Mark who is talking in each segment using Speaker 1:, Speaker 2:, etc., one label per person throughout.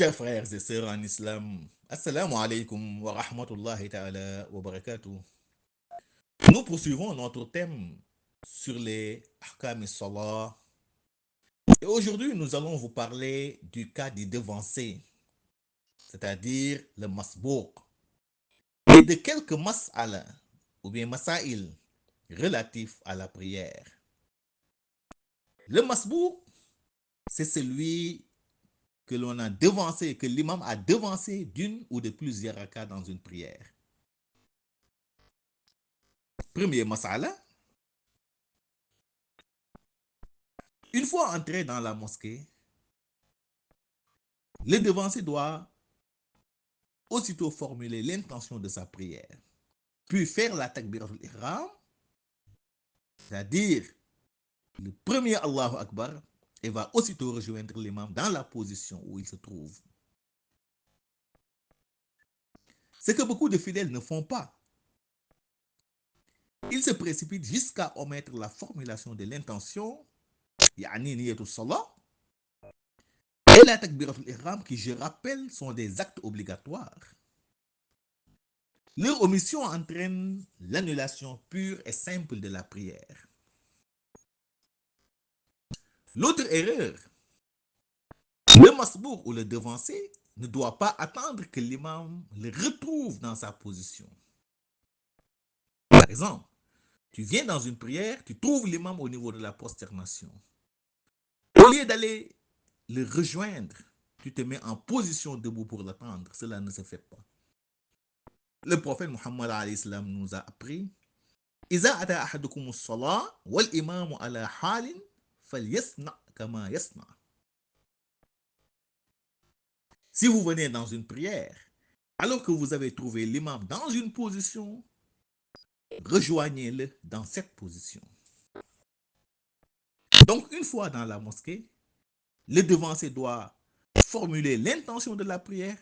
Speaker 1: Chers frères et sœurs en islam, Assalamu alaikum wa rahmatullahi ta'ala wa barakatuh. Nous poursuivons notre thème sur les ahkam salah. Et aujourd'hui, nous allons vous parler du cas du devancé, c'est-à-dire le masbouk, et de quelques mas'ala ou bien masail relatifs à la prière. Le masbouk, c'est celui que l'on a devancé, que l'imam a devancé d'une ou de plusieurs rakats dans une prière. Premier mas'ala, une fois entré dans la mosquée, le devancé doit aussitôt formuler l'intention de sa prière, puis faire la takbiratul ihram, c'est-à-dire le premier Allahu Akbar, et va aussitôt rejoindre l'imam dans la position où il se trouve. Ce que beaucoup de fidèles ne font pas. Ils se précipitent jusqu'à omettre la formulation de l'intention, yani niyatul salah, et la takbiratul ihram, qui, je rappelle, sont des actes obligatoires. Leur omission entraîne l'annulation pure et simple de la prière. L'autre erreur, le masbouk ou le devancé ne doit pas attendre que l'imam le retrouve dans sa position. Par exemple, tu viens dans une prière, tu trouves l'imam au niveau de la prosternation. Au lieu d'aller le rejoindre, tu te mets en position debout pour l'attendre. Cela ne se fait pas. Le prophète Muhammad alayhi salam nous a appris: Iza ata ahadukum as-salah wal imamu ala halin falyasna kama yasna. Si vous venez dans une prière, alors que vous avez trouvé l'imam dans une position, rejoignez-le dans cette position. Donc, une fois dans la mosquée, le devancé doit formuler l'intention de la prière,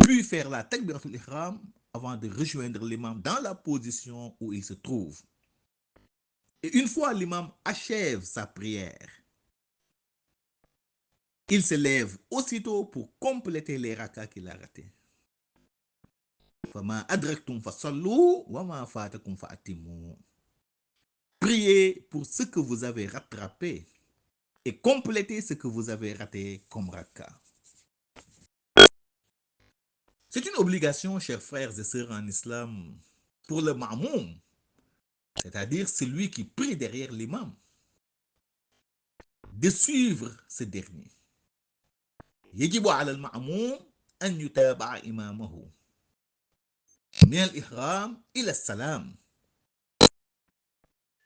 Speaker 1: puis faire la takbiratul ihram avant de rejoindre l'imam dans la position où il se trouve. Et une fois l'imam achève sa prière, il se lève aussitôt pour compléter les rakats qu'il a ratés. Priez pour ce que vous avez rattrapé et complétez ce que vous avez raté comme raka. C'est une obligation, chers frères et sœurs en islam, pour le ma'moum, c'est-à-dire celui qui prie derrière l'imam, de suivre ce dernier. يجب على المأموم أن يتابع إمامه من الإحرام إلى السلام.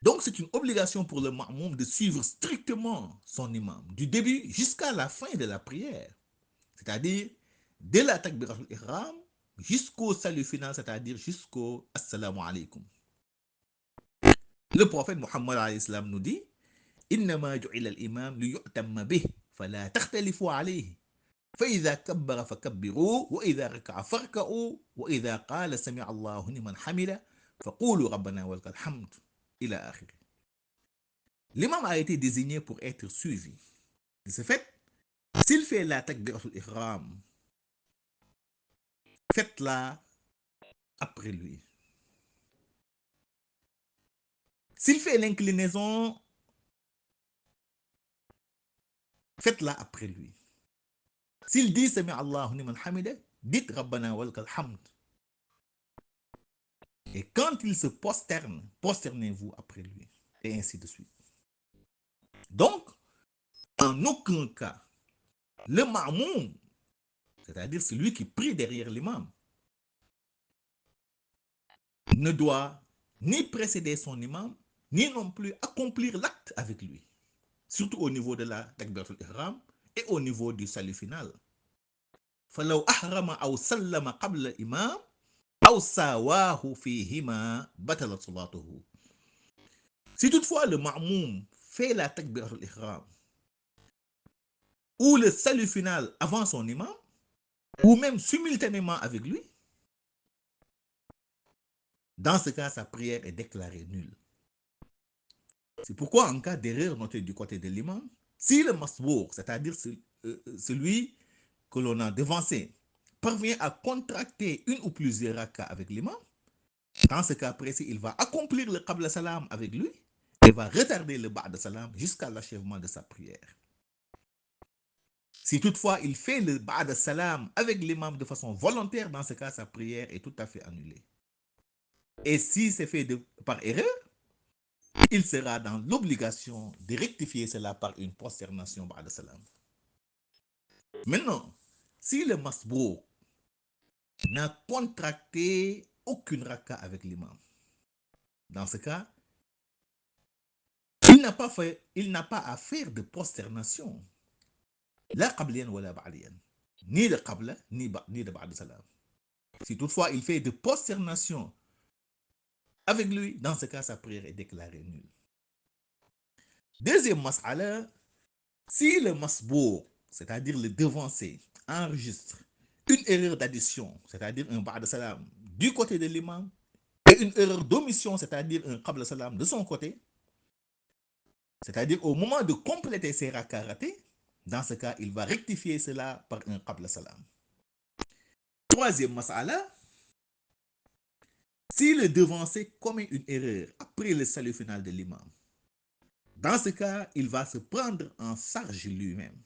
Speaker 1: Donc c'est une obligation pour le ma'moum de suivre strictement son imam, du début jusqu'à la fin de la prière. C'est-à-dire, de la takbiratul ihram jusqu'au salut final, c'est-à-dire jusqu'au assalamu alaikum. Le prophète Muhammad alayhi salam nous dit: Innama ju'ila al-imam liyu'tamma bih, fala takhtalifu alayhi. فإذا كبر فكبروا وإذا ركع فاركعوا وإذا قال سمع الله لمن حمده فقولوا ربنا ولك الحمد إلى آخره. L'imam a été désigné pour être suivi. De ce fait, s'il fait la takbiratul ihram, faites-la après lui. S'il fait l'inclinaison, faites-la après lui. S'il dit Sami Allahu liman hamida, dites Rabbana walakal hamd. Et quand il se prosterne, prosternez-vous après lui. Et ainsi de suite. Donc, en aucun cas, le ma'moum, c'est-à-dire celui qui prie derrière l'imam, ne doit ni précéder son imam, ni non plus accomplir l'acte avec lui. Surtout au niveau de la takbiratul ihram et au niveau du salut final. فلو أحرم أو سلم قبل الإمام أو ساواه فيهما بطلت صلاته. Si toutefois le ma'moum fait la takbiratul ihram ou le salut final avant son imam, ou même simultanément avec lui, dans ce cas, sa prière est déclarée nulle. C'est pourquoi, en cas d'erreur notée du côté de l'imam, si le masbour, c'est-à-dire celui que l'on a devancé parvient à contracter une ou plusieurs rakas avec l'imam, dans ce cas précis, il va accomplir le qabla salam avec lui et va retarder le ba'da salam jusqu'à l'achèvement de sa prière. Si toutefois il fait le ba'da salam avec l'imam de façon volontaire, dans ce cas, sa prière est tout à fait annulée. Et si c'est fait par erreur, il sera dans l'obligation de rectifier cela par une prosternation ba'da salam. Maintenant, si le masbouk n'a contracté aucune raka avec l'imam, dans ce cas, il n'a pas à faire de prosternation, la qabliyan ou la ba'diyan, ni de qabla, ni de ba'da salam. Si toutefois il fait de prosternation avec lui, dans ce cas, sa prière est déclarée nulle. Deuxième mas'ala, si le masbouk, c'est-à-dire le devancé, enregistre une erreur d'addition, c'est-à-dire un ba'da salam du côté de l'imam, et une erreur d'omission, c'est-à-dire un qabla salam de son côté, c'est-à-dire au moment de compléter ses rakas ratés, dans ce cas, il va rectifier cela par un qabla salam. Troisième mas'ala, si le devancé commet une erreur après le salut final de l'imam, dans ce cas, il va se prendre en charge lui-même.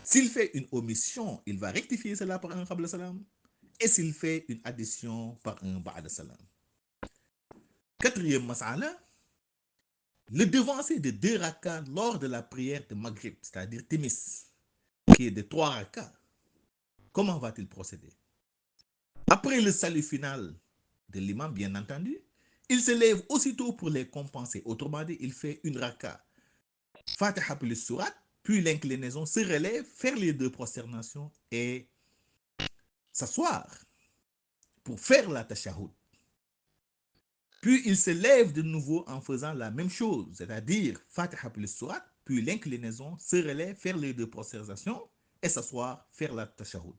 Speaker 1: S'il fait une omission, il va rectifier cela par un qabla salam. Et s'il fait une addition, par un ba'da salam. Quatrième mas'ala, le devancé de 2 rakas lors de la prière de Maghrib, c'est-à-dire Timis, qui est de 3 rakas, comment va-t-il procéder? Après le salut final de l'imam, bien entendu, il se lève aussitôt pour les compenser. Autrement dit, il fait une raka, Fatiha plus surat, puis l'inclinaison, se relève, faire les 2 prosternations et s'asseoir pour faire la tashahhud. Puis il se lève de nouveau en faisant la même chose, c'est-à-dire Fatiha plus surat, puis l'inclinaison, se relève, faire les 2 prosternations et s'asseoir, faire la tashahhud.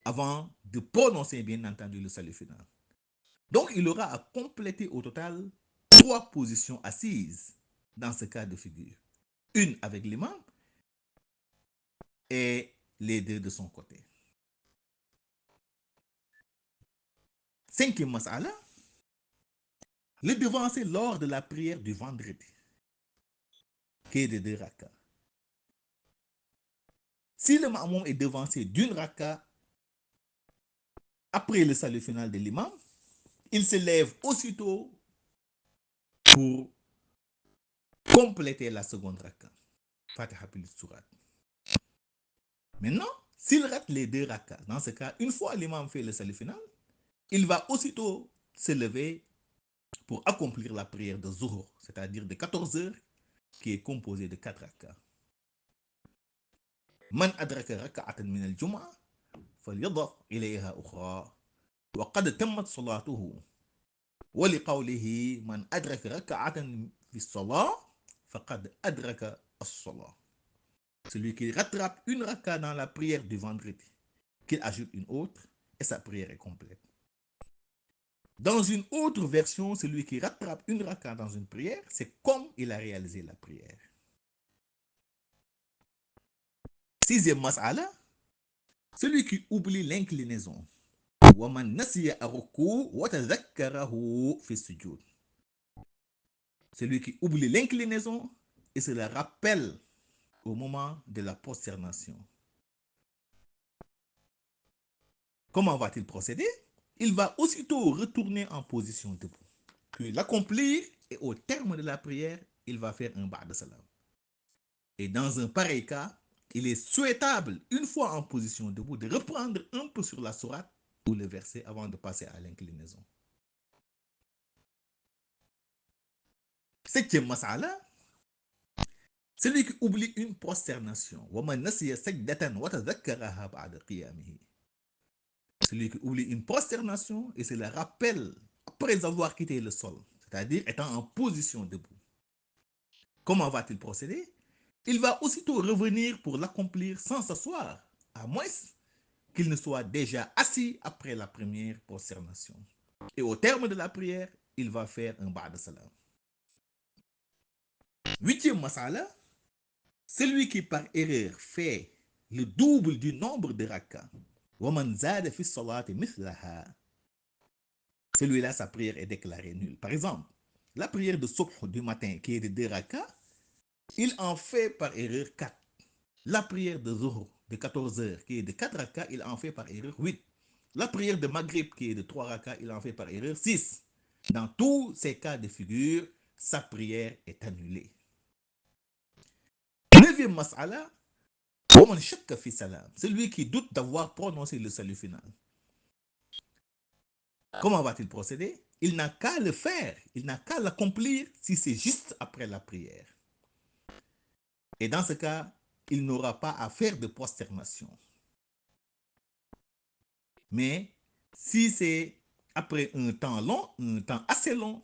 Speaker 1: Avant de prononcer bien entendu le salut final. Donc il aura à compléter au total 3 positions assises dans ce cas de figure. Une avec l'imam et les 2 de son côté. Cinquième mas'ala, le devancer lors de la prière du vendredi, qui est de 2 rakas. Si le ma'moum est devancé d'une raka après le salut final de l'imam, il se lève aussitôt pour compléter la seconde raka. Fatiha plus surat. Maintenant, s'il rate les 2 rakas, dans ce cas, une fois l'imam fait le salut final, il va aussitôt se lever pour accomplir la prière de Zuhur, c'est-à-dire de 14 heures, qui est composée de 4 rakas. Man adraka raka'atan min al-jum'a falyadaf ilayha ukhra wa qad tammat salatuhu. Wa liqawlihi man adraka raka'atan fi as-salah faqad adraka as-salah. Celui qui rattrape une raka dans la prière du vendredi, qu'il ajoute une autre, et sa prière est complète. Dans une autre version, celui qui rattrape une raka dans une prière, c'est comme il a réalisé la prière. Sixième mas'ala, celui qui oublie l'inclinaison. Celui qui oublie l'inclinaison et se la rappelle au moment de la prosternation. Comment va-t-il procéder? Il va aussitôt retourner en position debout, puis l'accomplir, et au terme de la prière, il va faire un ba'da salam. Et dans un pareil cas, il est souhaitable, une fois en position debout, de reprendre un peu sur la sourate ou le verset avant de passer à l'inclinaison. Septième mas'ala, celui qui oublie une prosternation. Celui qui oublie une prosternation et se la rappelle après avoir quitté le sol, c'est-à-dire étant en position debout. Comment va-t-il procéder? Il va aussitôt revenir pour l'accomplir sans s'asseoir, à moins qu'il ne soit déjà assis après la première prosternation. Et au terme de la prière, il va faire un ba'da salam. Huitième mas'ala, Celui qui par erreur fait le double du nombre de rak'ah, celui-là, sa prière est déclarée nulle. Par exemple, la prière de subh du matin qui est de 2 rak'ah, il en fait par erreur 4. La prière de zuhr de 14 heures qui est de 4 rak'ah, il en fait par erreur 8. La prière de maghrib qui est de 3 rak'ah, il en fait par erreur 6. Dans tous ces cas de figure, sa prière est annulée. Neuvième mas'ala, celui qui doute d'avoir prononcé le salut final. Comment va-t-il procéder? Il n'a qu'à le faire, il n'a qu'à l'accomplir si c'est juste après la prière. Et dans ce cas, il n'aura pas à faire de prosternation. Mais si c'est après un temps long, un temps assez long,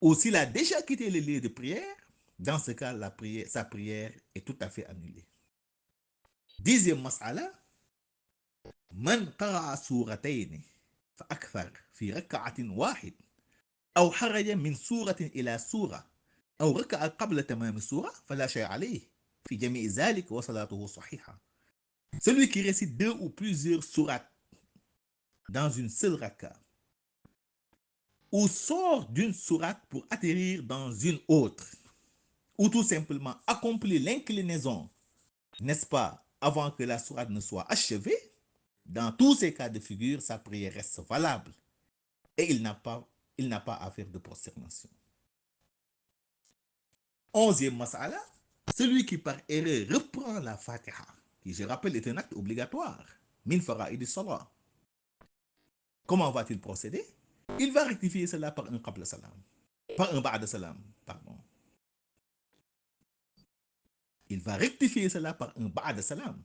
Speaker 1: ou s'il a déjà quitté le lieu de prière, dans ce cas, sa prière est tout à fait annulée. Dixième mas'ala, man qara'a suratayn fa akthar fi rak'atin wahid أو خرج من سورة إلى سورة أو ركع قبل تمام السورة فلا شيء عليه في جميع ذلك وصلاته صحيحة. Celui qui récite 2 ou plusieurs sourates dans une seule raka ou sort d'une sourate pour atterrir dans une autre ou tout simplement accomplir l'inclinaison, n'est-ce pas, avant que la sourate ne soit achevée, dans tous ces cas de figure, sa prière reste valable et il n'a pas à faire de prosternation. Onzième mas'ala, celui qui par erreur reprend la Fatiha, qui je rappelle est un acte obligatoire, min fara'id salat. Comment va-t-il procéder? Il va rectifier cela par un qabla salam, par un ba'da salam, pardon. Il va rectifier cela par un ba'da salam.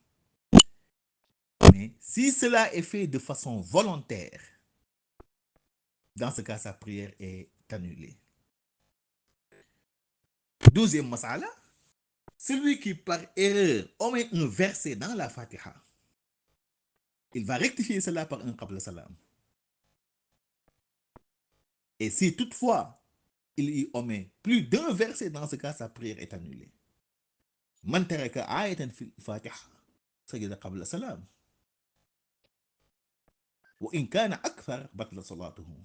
Speaker 1: Mais si cela est fait de façon volontaire, dans ce cas, sa prière est annulée. Douzième mas'ala, celui qui par erreur omet un verset dans la Fatiha, il va rectifier cela par un qabla salam. Et si toutefois il y omet plus d'un verset, dans ce cas, sa prière est annulée. Man taraka ayatan fil Fatiha sajada qabla salam. Wa in kana akthar batla salatuhu.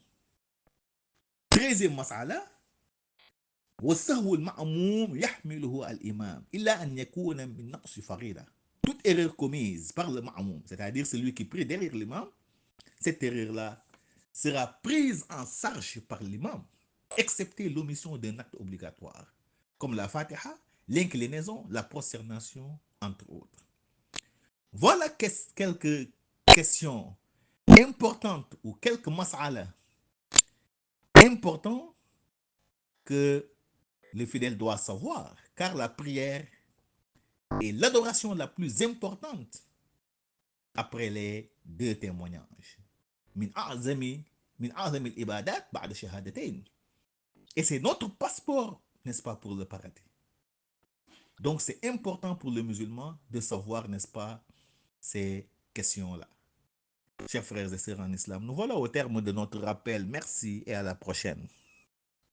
Speaker 1: 13e mas'ala, والسهو المأموم يحمله الإمام إلا أن يكون من نقص فريضة. Toute erreur commise par le ma'moum, c'est-à-dire celui qui prie derrière l'imam, cette erreur-là sera prise en charge par l'imam, excepté l'omission d'un acte obligatoire, comme la Fatiha, l'inclinaison, la prosternation, entre autres. Voilà quelques questions importantes ou quelques mas'ala importants que le fidèle doit savoir, car la prière est l'adoration la plus importante après les 2 témoignages. Min a'zami al-ibadat ba'da shahadatayn. Et c'est notre passeport, n'est-ce pas, pour le paradis. Donc c'est important pour le musulman de savoir, n'est-ce pas, ces questions-là. Chers frères et sœurs en islam, nous voilà au terme de notre rappel. Merci et à la prochaine.